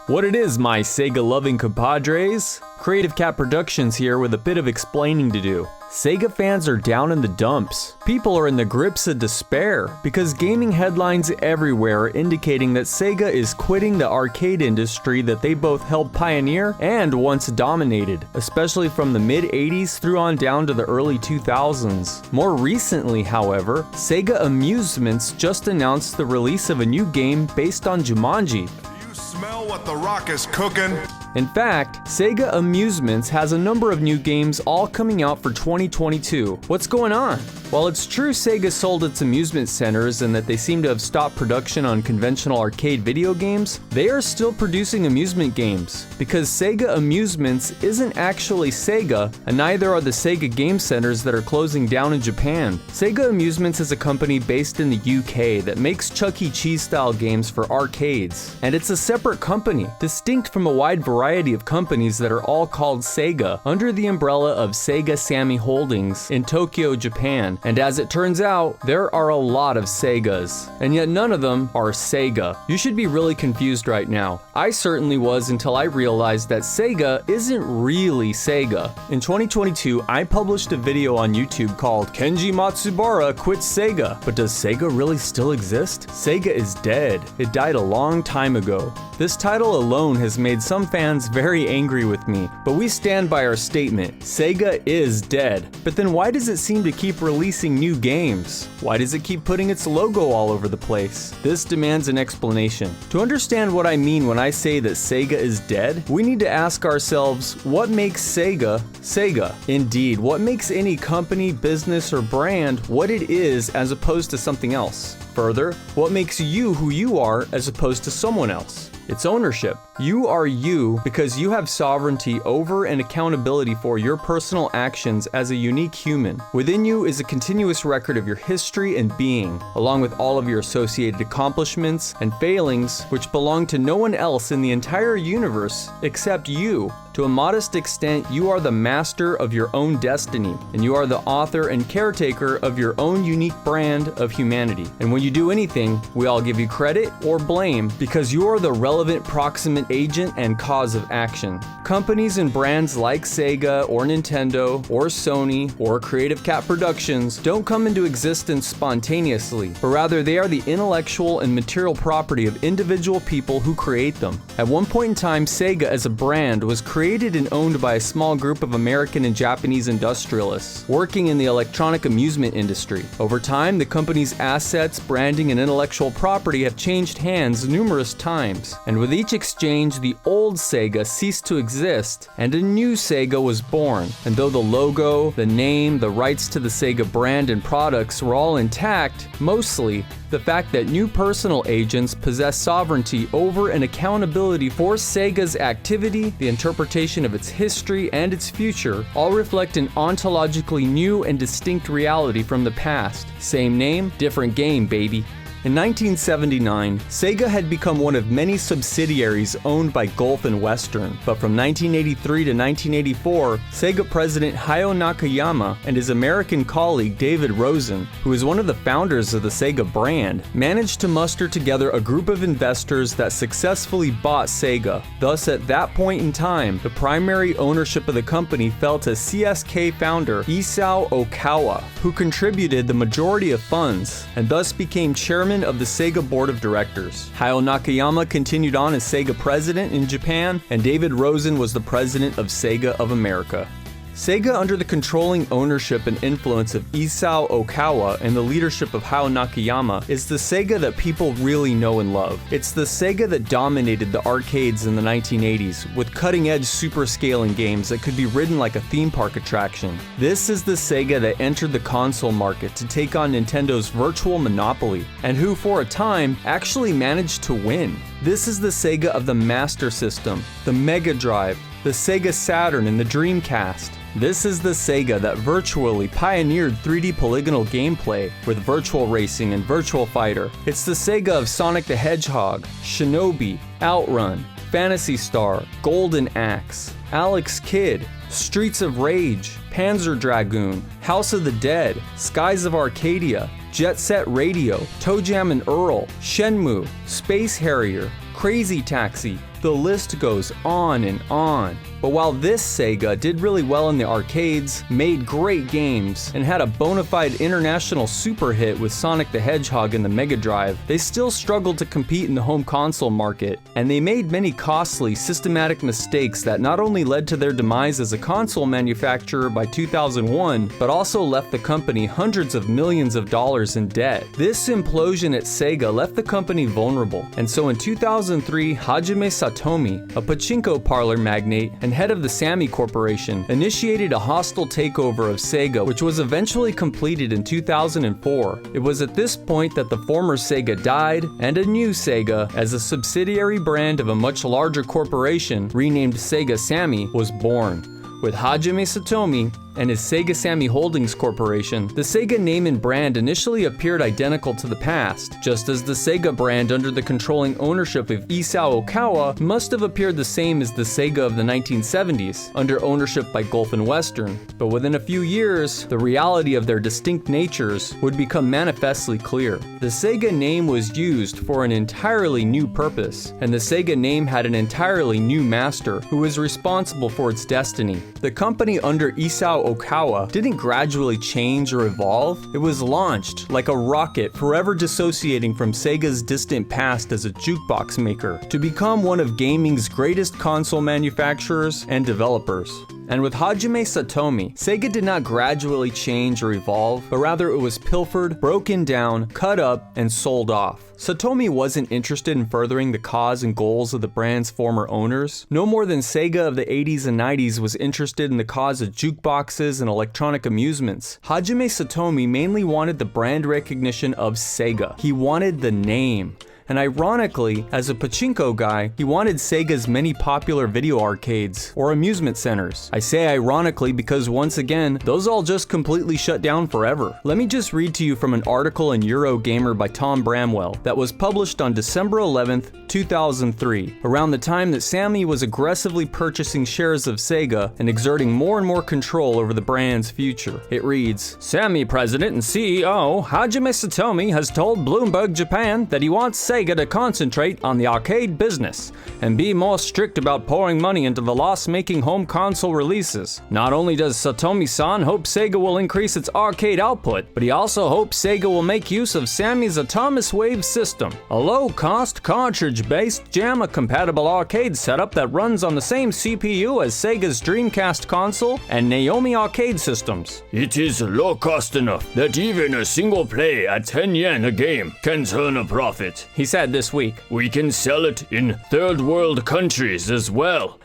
What it is, my Sega-loving compadres? Creative Cat Productions here with a bit of explaining to do. Sega fans are down in the dumps. People are in the grips of despair because gaming headlines everywhere are indicating that Sega is quitting the arcade industry that they both helped pioneer and once dominated, especially from the mid-80s through on down to the early 2000s. More recently, however, Sega Amusements just announced the release of a new game based on Jumanji. Smell what the rock is cooking. In fact, Sega Amusements has a number of new games all coming out for 2022. What's going on? While it's true Sega sold its amusement centers and that they seem to have stopped production on conventional arcade video games, they are still producing amusement games. Because Sega Amusements isn't actually Sega, and neither are the Sega game centers that are closing down in Japan. Sega Amusements is a company based in the UK that makes Chuck E. Cheese style games for arcades. And it's a separate company, distinct from a wide variety of companies that are all called Sega, under the umbrella of Sega Sammy Holdings in Tokyo, Japan. And as it turns out, there are a lot of Segas, and yet none of them are Sega. You should be really confused right now. I certainly was until I realized that Sega isn't really Sega. In 2022, I published a video on YouTube called Kenji Matsubara Quits Sega. But does Sega really still exist? Sega is dead. It died a long time ago. This title alone has made some fans very angry with me, but we stand by our statement. Sega is dead. But then why does it seem to keep releasing new games? Why does it keep putting its logo all over the place? This demands an explanation. To understand what I mean when I say that Sega is dead, we need to ask ourselves, what makes Sega, Sega? Indeed, what makes any company, business, or brand what it is as opposed to something else? Further, what makes you who you are as opposed to someone else? It's ownership. You are you because you have sovereignty over and accountability for your personal actions as a unique human. Within you is a continuous record of your history and being, along with all of your associated accomplishments and failings, which belong to no one else in the entire universe except you. To a modest extent, you are the master of your own destiny, and you are the author and caretaker of your own unique brand of humanity. And when you do anything, we all give you credit or blame because you are the relevant proximate agent and cause of action. Companies and brands like Sega or Nintendo or Sony or Creative Cat Productions don't come into existence spontaneously, but rather they are the intellectual and material property of individual people who create them. At one point in time, Sega as a brand was created and owned by a small group of American and Japanese industrialists working in the electronic amusement industry. Over time, the company's assets, branding, and intellectual property have changed hands numerous times, and with each exchange, the old Sega ceased to exist, and a new Sega was born. And though the logo, the name, the rights to the Sega brand and products were all intact, mostly, the fact that new personal agents possess sovereignty over and accountability for Sega's activity, the interpretation of its history, and its future all reflect an ontologically new and distinct reality from the past. Same name, different game, baby. In 1979, Sega had become one of many subsidiaries owned by Gulf and Western, but from 1983 to 1984, Sega president Hayao Nakayama and his American colleague David Rosen, who is one of the founders of the Sega brand, managed to muster together a group of investors that successfully bought Sega. Thus, at that point in time, the primary ownership of the company fell to CSK founder Isao Okawa, who contributed the majority of funds, and thus became chairman of the Sega board of directors. Hayao Nakayama continued on as Sega president in Japan, and David Rosen was the president of Sega of America. Sega, under the controlling ownership and influence of Isao Okawa and the leadership of Hayao Nakayama, is the Sega that people really know and love. It's the Sega that dominated the arcades in the 1980s, with cutting-edge super-scaling games that could be ridden like a theme park attraction. This is the Sega that entered the console market to take on Nintendo's virtual monopoly, and who, for a time, actually managed to win. This is the Sega of the Master System, the Mega Drive, the Sega Saturn, and the Dreamcast. This is the Sega that virtually pioneered 3D polygonal gameplay with Virtual Racing and Virtual Fighter. It's the Sega of Sonic the Hedgehog, Shinobi, Outrun, Phantasy Star, Golden Axe, Alex Kidd, Streets of Rage, Panzer Dragoon, House of the Dead, Skies of Arcadia, Jet Set Radio, Toe Jam and Earl, Shenmue, Space Harrier, Crazy Taxi. The list goes on and on. But while this Sega did really well in the arcades, made great games, and had a bona fide international super hit with Sonic the Hedgehog and the Mega Drive, they still struggled to compete in the home console market, and they made many costly, systematic mistakes that not only led to their demise as a console manufacturer by 2001, but also left the company hundreds of millions of dollars in debt. This implosion at Sega left the company vulnerable, and so in 2003, Hajime Satomi, a pachinko parlor magnate and head of the Sammy Corporation, initiated a hostile takeover of Sega, which was eventually completed in 2004. It was at this point that the former Sega died, and a new Sega, as a subsidiary brand of a much larger corporation renamed Sega Sammy, was born. With Hajime Satomi and his Sega Sammy Holdings Corporation, the Sega name and brand initially appeared identical to the past, just as the Sega brand under the controlling ownership of Isao Okawa must have appeared the same as the Sega of the 1970s, under ownership by Gulf and Western. But within a few years, the reality of their distinct natures would become manifestly clear. The Sega name was used for an entirely new purpose, and the Sega name had an entirely new master who was responsible for its destiny. The company under Isao Okawa didn't gradually change or evolve. It was launched like a rocket, forever dissociating from Sega's distant past as a jukebox maker, to become one of gaming's greatest console manufacturers and developers. And with Hajime Satomi, Sega did not gradually change or evolve, but rather it was pilfered, broken down, cut up, and sold off. Satomi wasn't interested in furthering the cause and goals of the brand's former owners, no more than Sega of the 80s and 90s was interested in the cause of jukeboxes and electronic amusements. Hajime Satomi mainly wanted the brand recognition of Sega. He wanted the name. And ironically, as a pachinko guy, he wanted Sega's many popular video arcades or amusement centers. I say ironically because once again, those all just completely shut down forever. Let me just read to you from an article in Eurogamer by Tom Bramwell that was published on December 11th, 2003, around the time that Sammy was aggressively purchasing shares of Sega and exerting more and more control over the brand's future. It reads, Sammy president and CEO Hajime Satomi has told Bloomberg Japan that he wants Sega to concentrate on the arcade business and be more strict about pouring money into the loss-making home console releases. Not only does Satomi-san hope Sega will increase its arcade output, but he also hopes Sega will make use of Sammy's Atomis Wave system, a low-cost cartridge-based JAMA-compatible arcade setup that runs on the same CPU as Sega's Dreamcast console and Naomi arcade systems. It is low cost enough that even a single play at 10 yen a game can turn a profit, he said this week. We can sell it in third world countries as well.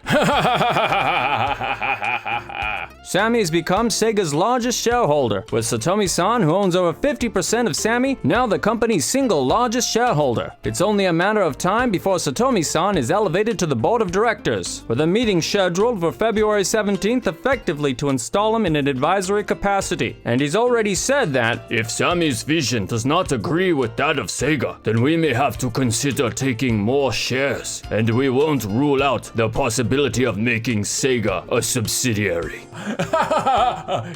Sammy has become Sega's largest shareholder, with Satomi-san, who owns over 50% of Sammy, now the company's single largest shareholder. It's only a matter of time before Satomi-san is elevated to the board of directors, with a meeting scheduled for February 17th effectively to install him in an advisory capacity. And he's already said that, if Sammy's vision does not agree with that of Sega, then we may have to consider taking more shares, and we won't rule out the possibility of making Sega a subsidiary.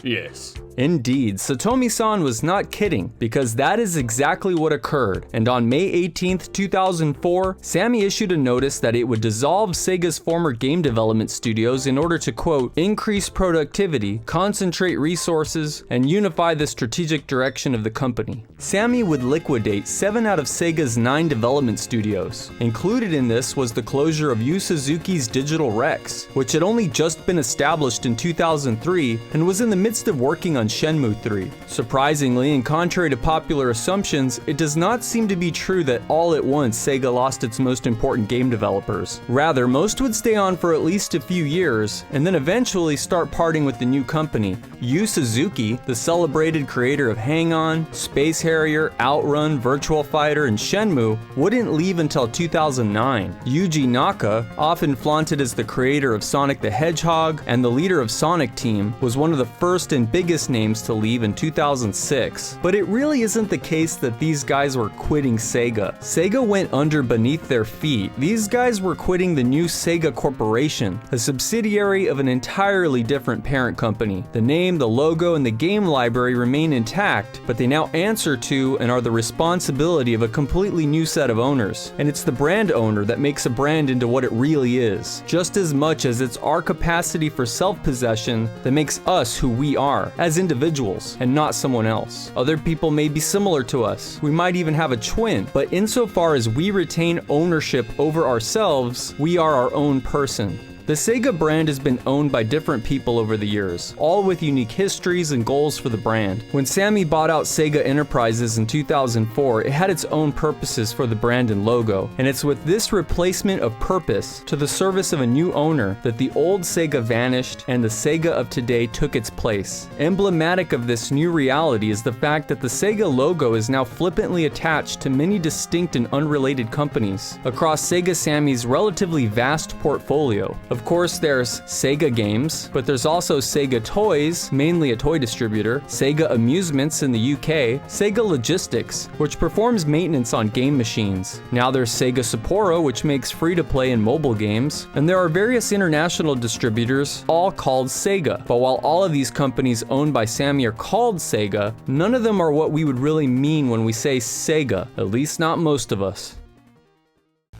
Yes. Indeed, Satomi-san was not kidding, because that is exactly what occurred, and on May 18th, 2004, Sammy issued a notice that it would dissolve Sega's former game development studios in order to, quote, increase productivity, concentrate resources, and unify the strategic direction of the company. Sammy would liquidate 7 out of Sega's 9 development studios. Included in this was the closure of Yu Suzuki's Digital Rex, which had only just been established in 2003 and was in the midst of working on Shenmue 3. Surprisingly, and contrary to popular assumptions, it does not seem to be true that all at once Sega lost its most important game developers. Rather, most would stay on for at least a few years, and then eventually start parting with the new company. Yu Suzuki, the celebrated creator of Hang On, Space Harrier, Outrun, Virtual Fighter, and Shenmue, wouldn't leave until 2009. Yuji Naka, often flaunted as the creator of Sonic the Hedgehog and the leader of Sonic Team, was one of the first and biggest names to leave in 2006. But it really isn't the case that these guys were quitting Sega. Sega went under beneath their feet. These guys were quitting the new Sega Corporation, a subsidiary of an entirely different parent company. The name, the logo, and the game library remain intact, but they now answer to and are the responsibility of a completely new set of owners. And it's the brand owner that makes a brand into what it really is, just as much as it's our capacity for self-possession that makes us who we are, as individuals, and not someone else. Other people may be similar to us. We might even have a twin, but insofar as we retain ownership over ourselves, we are our own person. The Sega brand has been owned by different people over the years, all with unique histories and goals for the brand. When Sammy bought out Sega Enterprises in 2004, it had its own purposes for the brand and logo, and it's with this replacement of purpose to the service of a new owner that the old Sega vanished and the Sega of today took its place. Emblematic of this new reality is the fact that the Sega logo is now flippantly attached to many distinct and unrelated companies across Sega Sammy's relatively vast portfolio. Of course, there's Sega Games, but there's also Sega Toys, mainly a toy distributor, Sega Amusements in the UK, Sega Logistics, which performs maintenance on game machines. Now there's Sega Sapporo, which makes free-to-play and mobile games, and there are various international distributors, all called Sega. But while all of these companies owned by Sammy are called Sega, none of them are what we would really mean when we say Sega, at least not most of us.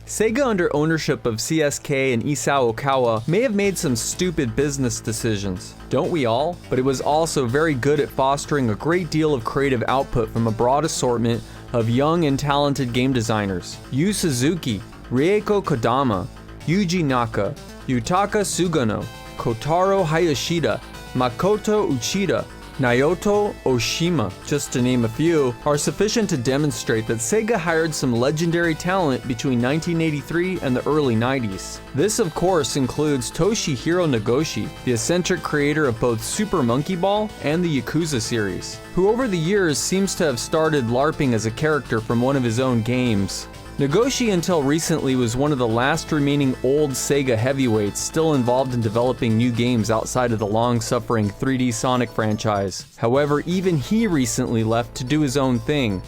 Sega under ownership of CSK and Isao Okawa may have made some stupid business decisions. Don't we all? But it was also very good at fostering a great deal of creative output from a broad assortment of young and talented game designers. Yu Suzuki, Rieko Kodama, Yuji Naka, Yutaka Sugano, Kotaro Hayashida, Makoto Uchida, Naoto Oshima, just to name a few, are sufficient to demonstrate that Sega hired some legendary talent between 1983 and the early 90s. This of course includes Toshihiro Nagoshi, the eccentric creator of both Super Monkey Ball and the Yakuza series, who over the years seems to have started LARPing as a character from one of his own games. Nagoshi until recently was one of the last remaining old Sega heavyweights still involved in developing new games outside of the long-suffering 3D Sonic franchise. However, even he recently left to do his own thing.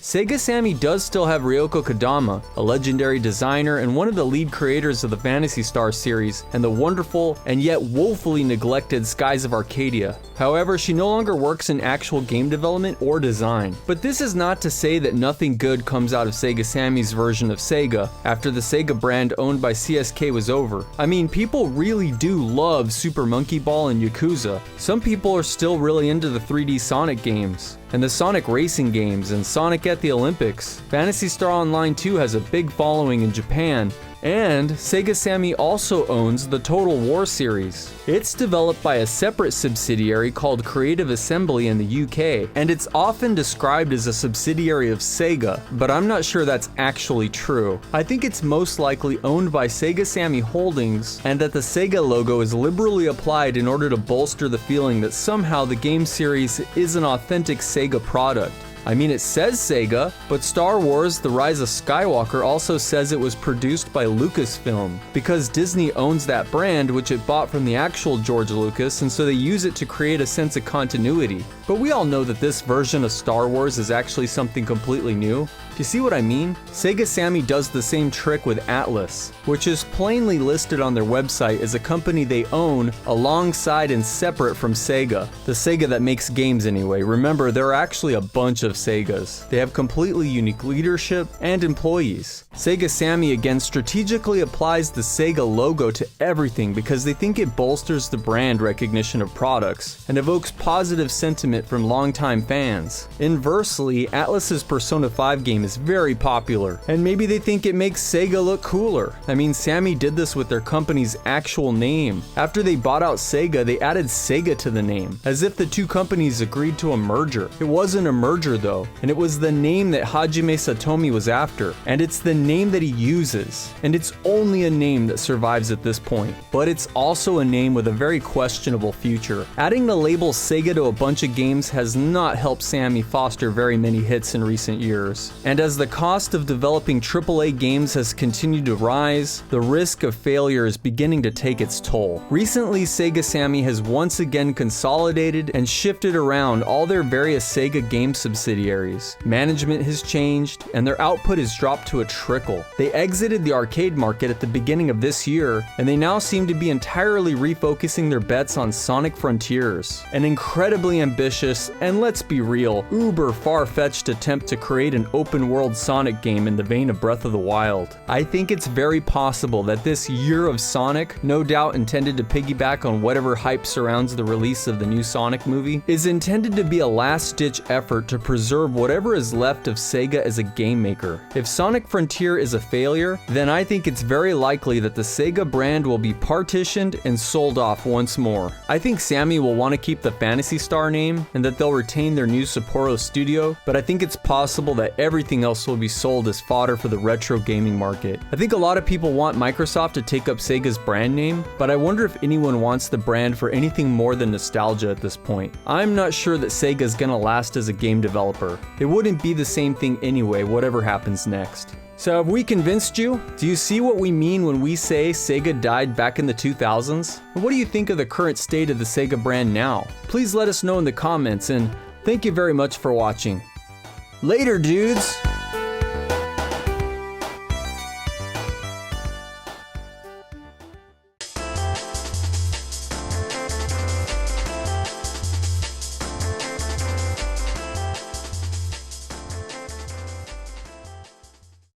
Sega Sammy does still have Ryoko Kodama, a legendary designer and one of the lead creators of the Phantasy Star series and the wonderful and yet woefully neglected Skies of Arcadia. However, she no longer works in actual game development or design. But this is not to say that nothing good comes out of Sega Sammy's version of Sega after the Sega brand owned by CSK was over. I mean, people really do love Super Monkey Ball and Yakuza. Some people are still really into the 3D Sonic games and the Sonic racing games and Sonic at the Olympics. Phantasy Star Online 2 has a big following in Japan, and Sega Sammy also owns the Total War series. It's developed by a separate subsidiary called Creative Assembly in the UK, and it's often described as a subsidiary of Sega, but I'm not sure that's actually true. I think it's most likely owned by Sega Sammy Holdings, and that the Sega logo is liberally applied in order to bolster the feeling that somehow the game series is an authentic Sega product. I mean, it says Sega, but Star Wars: The Rise of Skywalker also says it was produced by Lucasfilm, because Disney owns that brand, which it bought from the actual George Lucas, and so they use it to create a sense of continuity. But we all know that this version of Star Wars is actually something completely new. Do you see what I mean? Sega Sammy does the same trick with Atlus, which is plainly listed on their website as a company they own alongside and separate from Sega. The Sega that makes games anyway. Remember, there are actually a bunch of Segas. They have completely unique leadership and employees. Sega Sammy again strategically applies the Sega logo to everything because they think it bolsters the brand recognition of products and evokes positive sentiment from longtime fans. Inversely, Atlus's Persona 5 game is very popular, and maybe they think it makes Sega look cooler. I mean, Sammy did this with their company's actual name. After they bought out Sega, they added Sega to the name, as if the two companies agreed to a merger. It wasn't a merger though, and it was the name that Hajime Satomi was after, and it's the name that he uses, and it's only a name that survives at this point. But it's also a name with a very questionable future. Adding the label Sega to a bunch of games has not helped Sammy foster very many hits in recent years. And as the cost of developing AAA games has continued to rise, the risk of failure is beginning to take its toll. Recently, Sega Sammy has once again consolidated and shifted around all their various Sega game subsidiaries. Management has changed, and their output has dropped to a trickle. They exited the arcade market at the beginning of this year, and they now seem to be entirely refocusing their bets on Sonic Frontiers, an incredibly ambitious, and let's be real, uber far-fetched attempt to create an open-world Sonic game in the vein of Breath of the Wild. I think it's very possible that this year of Sonic, no doubt intended to piggyback on whatever hype surrounds the release of the new Sonic movie, is intended to be a last-ditch effort to preserve whatever is left of Sega as a game maker. If Sonic Frontier is a failure, then I think it's very likely that the Sega brand will be partitioned and sold off once more. I think Sammy will want to keep the Phantasy Star name and that they'll retain their new Sapporo studio, but I think it's possible that everything else will be sold as fodder for the retro gaming market. I think a lot of people want Microsoft to take up Sega's brand name, but I wonder if anyone wants the brand for anything more than nostalgia at this point. I'm not sure that Sega's gonna last as a game developer. It wouldn't be the same thing anyway, whatever happens next. So have we convinced you? Do you see what we mean when we say Sega died back in the 2000s? And what do you think of the current state of the Sega brand now? Please let us know in the comments, and thank you very much for watching. Later, dudes!